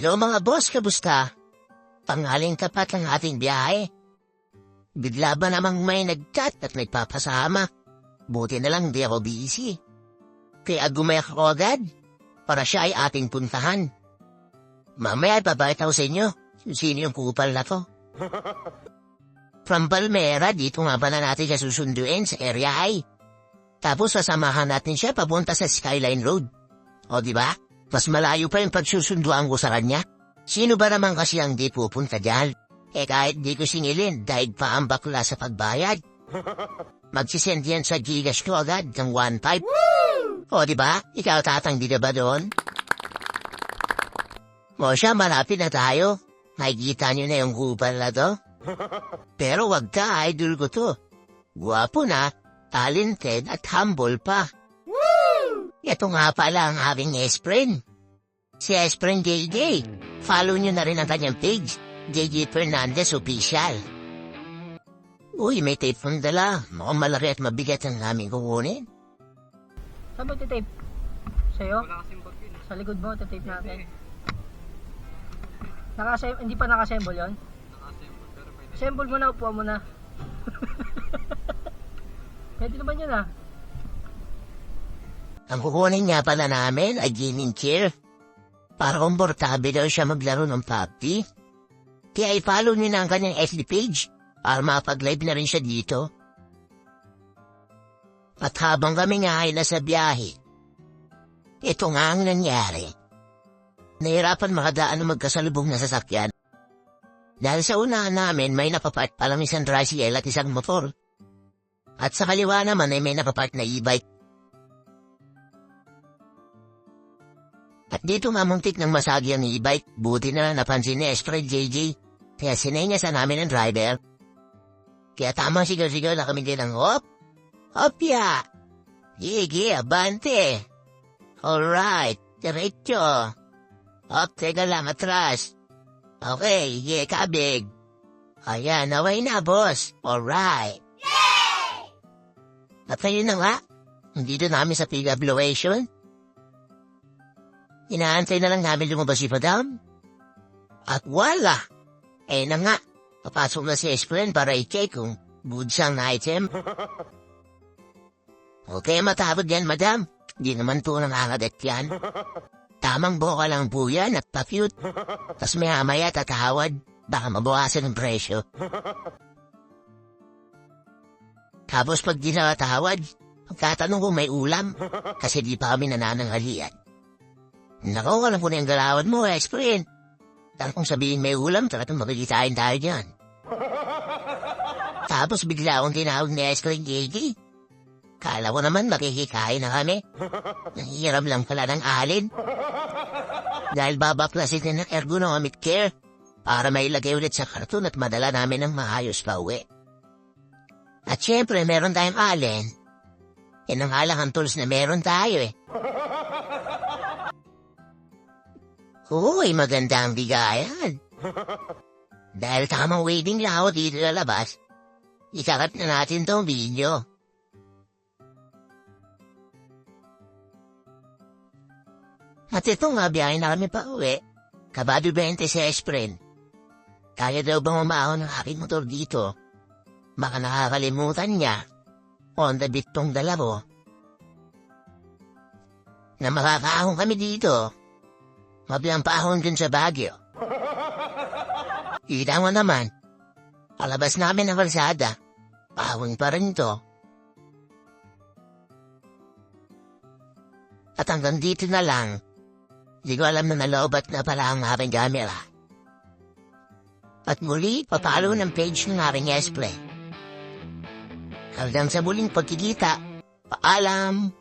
Hello mga boss, kamusta? Tanghaling tapat ng ating biyahe. Bigla ba namang may nag-chat at nagpapasama? Buti na lang di ako busy. Kaya gumayak ako agad para siya ay ating puntahan. Mamaya ipabait ako sa inyo kung sino yung kupal na to. From Palmera, dito nga ba na natin siya susunduin sa area high. Tapos sasamahan natin siya papunta sa Skyline Road. O diba? Mas malayo pa yung pagsusunduan ko sa kanya. Sino ba naman kasi ang di pupunta dyan? Kahit di ko singilin, dahil pa ang bakla sa pagbayad. Magsisend yan sa Gcash ko agad ng 1.5. O diba? Ikaw tatanggi na ba doon? O siya, malapit na tayo. Nakikita nyo na yung kupal na to? Pero wag ka, idol ko to. Guwapo na, talented at humble pa. Ito nga pala ang aking S-friend. Si S-friend JJ. Follow nyo na rin ang kanyang page. JJ Fernandez Official. Uy, may tape pang dala. Mukhang malaki at mabigat ang aming kukunin. Saan ba tape? Sa'yo? Wala kasing bag yun. Sa likod mo, tape natin. Hindi pa naka-assemble yun? Naka-assemble, pero pwede. Assemble mo na, upuan mo na. Pwede naman yun ah. Ang kukunin nga pala namin ay gaming chair. Para komportable daw siya maglaro ng PUBG. Kaya i-follow niyo na ang kanyang FB page para makapag-live na rin siya dito. At habang kami nga ay nasa biyahe, ito nga ang nangyari. Nahirapan makadaan ng magkasalubong na sasakyan. Dahil sa unahan namin may napapark palang isang tricycle at isang motor. At sa kaliwa naman ay may napapark na e-bike. At dito mamuntik ng masagi ang e-bike, buti na napansin ni S-friend JJ, kaya sinenyasan namin ang driver. Kaya tamang sigaw-sigaw na kami din ng hop. Hopya! Gigi, abante! Alright, diretso. Hop, teka lang, atras. Okay, yeah, kabig. Ayan, away na, boss. Alright. Yay! At ayun na nga, dito namin sa PWation. Inaantay na lang namin lumabas si Madam. At wala! Na nga, papasok na si S-friend para i-check kung goods ang item. Okay, matapod yan, Madam. Di naman po nangangagat yan. Tamang boka lang po yan at pa-cute. Tas maya-maya tatawad, baka mabawasan ng presyo. Tapos pag di nakatawad, magtatanong kung may ulam, kasi di pa kami nanananghalian. Nako, alam ko na yung galawan mo, S-friend. Kung sabihin may ulam, talagang makikitain tayo dyan. Tapos bigla akong tinawag ni S-friend JJ. Kala ko naman makikikain na kami. Nahihiram lang pala ng alin. Dahil babaklasin na ng ergonomic care para mailagay ulit sa karton at madala namin ng maayos pa uwi. At syempre, meron tayong alin. Yan ang halang tools na meron tayo eh. Uy, maganda ang bigayan. Dahil tamang waiting lang ako dito sa labas, ikakat na natin tong video. At ito nga, biyahe na kami pa uwi. Kabado 20 si S-friend. Kaya daw bang umahon ng aking motor dito? Baka nakakalimutan niya. On the beat tong dalawa. Na makakaahon kami dito. Mabilang paahon dun sa Baguio. Kita mo naman. Palabas namin ang kalsada. Paahon pa rin to. At hanggang dito na lang. Di ko alam na nalobat na pala ang aking camera. At muli, papalo ng page ng aking S-Play. Hanggang sa muling pagkikita. Paalam!